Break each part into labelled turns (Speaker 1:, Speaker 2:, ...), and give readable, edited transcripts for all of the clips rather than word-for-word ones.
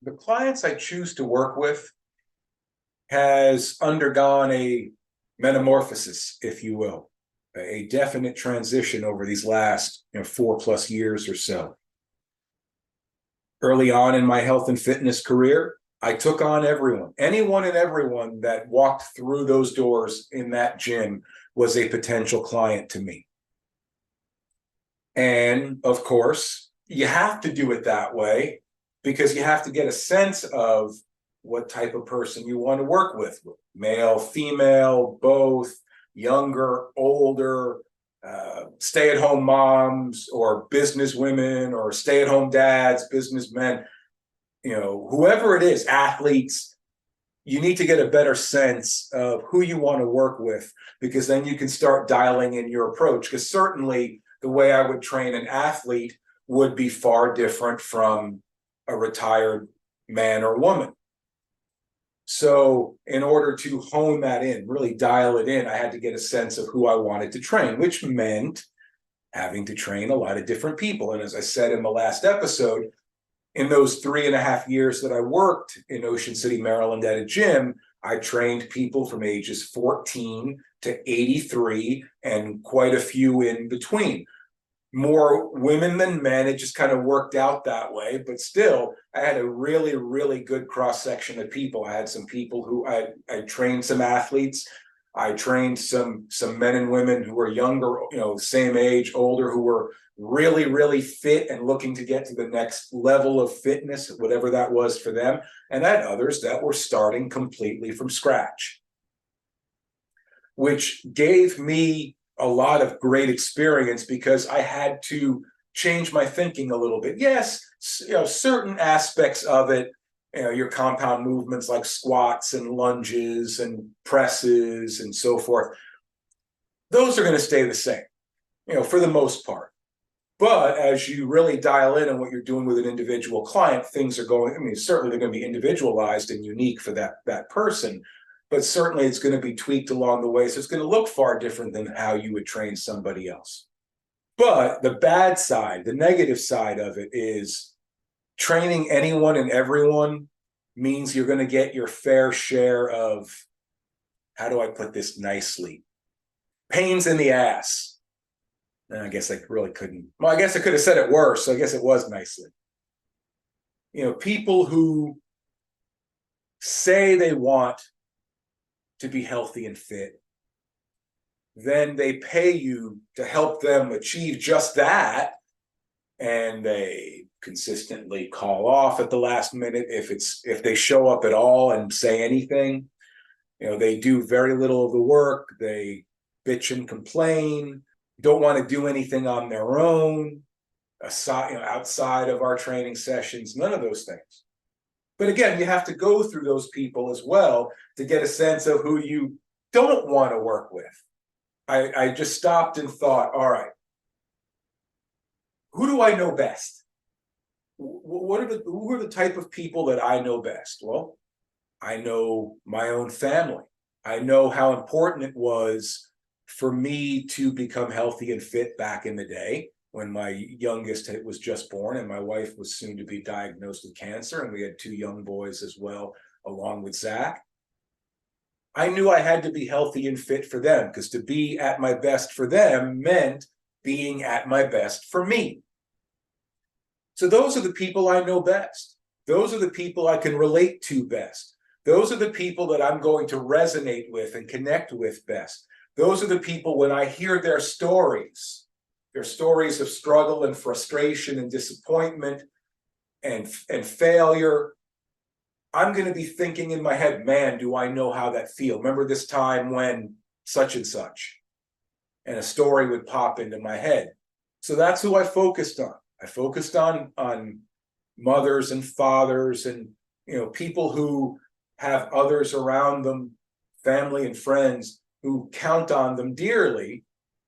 Speaker 1: the clients I choose to work with has undergone a metamorphosis, if you will, a definite transition over these last 4+ years or so. Early on in my health and fitness career, I took on anyone and everyone that walked through those doors in that gym was a potential client to me. And of course, you have to do it that way because you have to get a sense of what type of person you want to work with, male, female, both, younger, older, stay-at-home moms or business women or stay-at-home dads, businessmen, whoever it is, athletes. You need to get a better sense of who you want to work with, because then you can start dialing in your approach. Because certainly the way I would train an athlete would be far different from a retired man or woman. So in order to hone that in, really dial it in, I had to get a sense of who I wanted to train, which meant having to train a lot of different people. And as I said in the last episode, in those 3.5 years that I worked in Ocean City, Maryland at a gym, I trained people from ages 14 to 83 and quite a few in between. More women than men. It just kind of worked out that way. But still, I had a really, really good cross-section of people. I had some people who I trained some athletes. I trained some men and women who were younger, same age, older, who were really, really fit and looking to get to the next level of fitness, whatever that was for them. And I had others that were starting completely from scratch, which gave me a lot of great experience because I had to change my thinking a little bit. Yes, certain aspects of it, your compound movements like squats and lunges and presses and so forth, those are going to stay the same, for the most part. But as you really dial in on what you're doing with an individual client, things are going, certainly they're going to be individualized and unique for that person, but certainly it's going to be tweaked along the way. So it's going to look far different than how you would train somebody else. But the bad side, the negative side of it is training anyone and everyone means you're going to get your fair share of, how do I put this nicely, pains in the ass. And I guess I really couldn't. Well, I guess I could have said it worse. So I guess it was nicely. People who say they want to be healthy and fit, then they pay you to help them achieve just that, and they consistently call off at the last minute if they show up at all and say anything. They do very little of the work. They bitch and complain, don't want to do anything on their own, outside of our training sessions, none of those things. But again, you have to go through those people as well to get a sense of who you don't want to work with. I just stopped and thought, all right, who do I know best? Who are the type of people that I know best? Well, I know my own family. I know how important it was for me to become healthy and fit back in the day when my youngest was just born and my wife was soon to be diagnosed with cancer, and we had 2 young boys as well, along with Zach. I knew I had to be healthy and fit for them, because to be at my best for them meant being at my best for me. So those are the people I know best. Those are the people I can relate to best. Those are the people that I'm going to resonate with and connect with best. Those are the people, when I hear their stories of struggle and frustration and disappointment and failure, I'm going to be thinking in my head, man, do I know how that feels? Remember this time when such and such? And a story would pop into my head. So that's who I focused on. I focused on mothers and fathers and people who have others around them, family and friends who count on them dearly,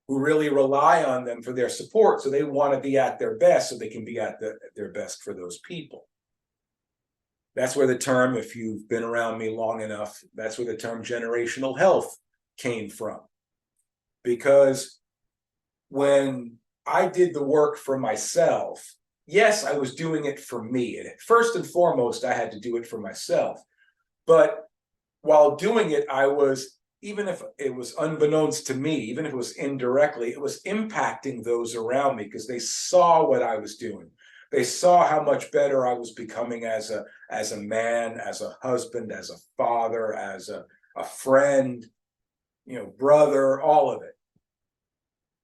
Speaker 1: who really rely on them for their support. So they want to be at their best so they can be at their best for those people. That's where the term, if you've been around me long enough, that's where the term generational health came from. Because when I did the work for myself, yes, I was doing it for me. And first and foremost, I had to do it for myself. But while doing it, I was, even if it was unbeknownst to me, even if it was indirectly, it was impacting those around me because they saw what I was doing. They saw how much better I was becoming as a man, as a husband, as a father, as a friend, brother, all of it.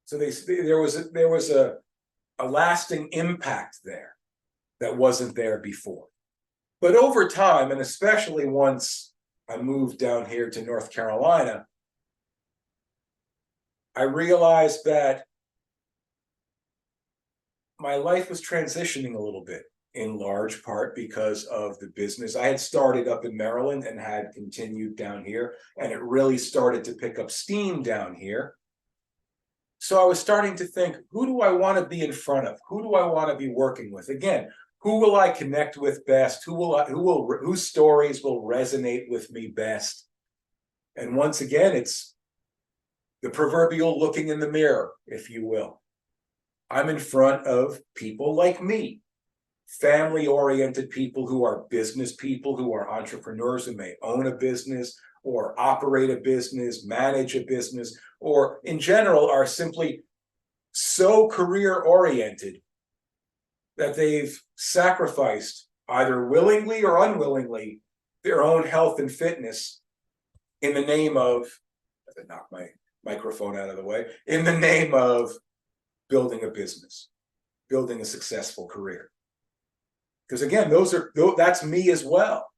Speaker 1: So there was a lasting impact there that wasn't there before. But over time, and especially once I moved down here to North Carolina, I realized that my life was transitioning a little bit, in large part because of the business. I had started up in Maryland and had continued down here, and it really started to pick up steam down here. So I was starting to think, who do I want to be in front of? Who do I want to be working with? Again, who will I connect with best? Whose stories will resonate with me best? And once again, it's the proverbial looking in the mirror, if you will. I'm in front of people like me, family-oriented people who are business people, who are entrepreneurs, who may own a business or operate a business, manage a business, or in general are simply so career-oriented that they've sacrificed, either willingly or unwillingly, their own health and fitness in the name of, as I knock my microphone out of the way, in the name of building a business, building a successful career. Because again, that's me as well.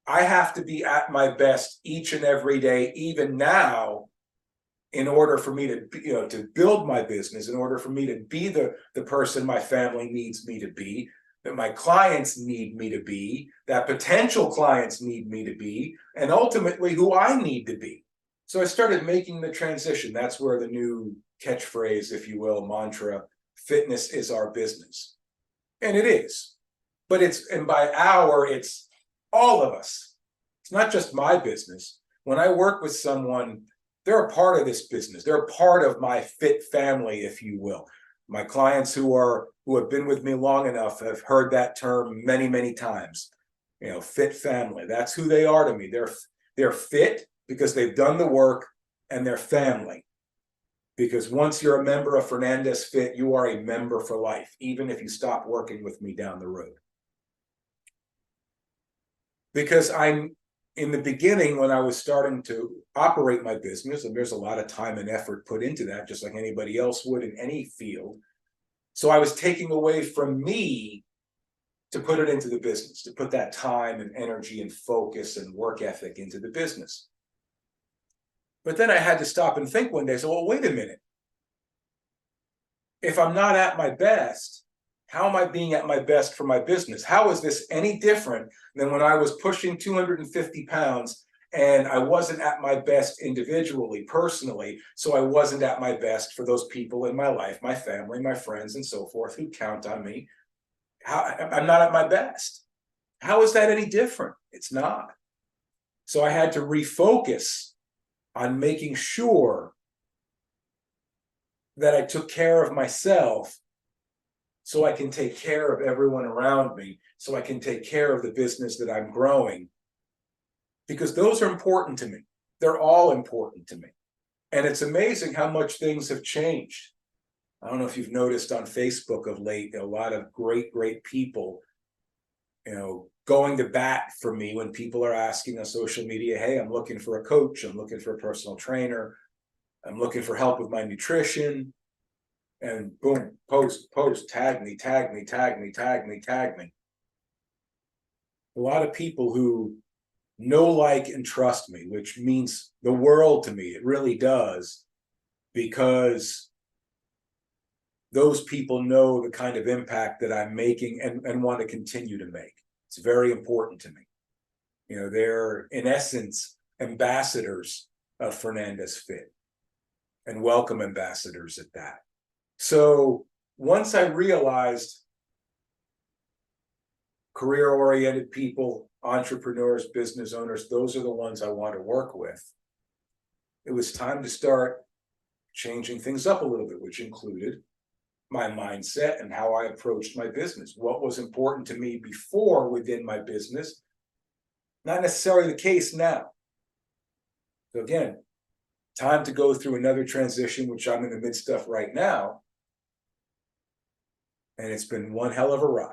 Speaker 1: I have to be at my best each and every day, even now, in order for me to build my business, in order for me to be the person my family needs me to be, that my clients need me to be, that potential clients need me to be, and ultimately who I need to be. So I started making the transition. That's where the new catchphrase, if you will, mantra, fitness is our business. And it is. But it's all of us. It's not just my business. When I work with someone, they're a part of this business. They're a part of my fit family, if you will. My clients who have been with me long enough have heard that term many, many times. Fit family. That's who they are to me. They're fit because they've done the work, and they're family. Because once you're a member of Fernandez Fit, you are a member for life, even if you stop working with me down the road. Because in the beginning, when I was starting to operate my business, and there's a lot of time and effort put into that, just like anybody else would in any field. So I was taking away from me to put it into the business, to put that time and energy and focus and work ethic into the business. But then I had to stop and think one day, so, well, wait a minute. If I'm not at my best, how am I being at my best for my business? How is this any different than when I was pushing 250 pounds and I wasn't at my best individually, personally, so I wasn't at my best for those people in my life, my family, my friends, and so forth, who count on me? I'm not at my best. How is that any different? It's not. So I had to refocus on making sure that I took care of myself so I can take care of everyone around me, so I can take care of the business that I'm growing. Because those are important to me. They're all important to me. And it's amazing how much things have changed. I don't know if you've noticed on Facebook of late, a lot of great, great people, going to bat for me when people are asking on social media, hey, I'm looking for a coach, I'm looking for a personal trainer, I'm looking for help with my nutrition, and boom, post, tag me. A lot of people who know, like, and trust me, which means the world to me. It really does, because those people know the kind of impact that I'm making and want to continue to make. It's very important to me. They're, in essence, ambassadors of Fernandez Fit, and welcome ambassadors at that. So once I realized career-oriented people, entrepreneurs, business owners, those are the ones I want to work with, it was time to start changing things up a little bit, which included my mindset and how I approached my business. What was important to me before within my business, not necessarily the case now. So again, time to go through another transition, which I'm in the midst of right now. And it's been one hell of a ride.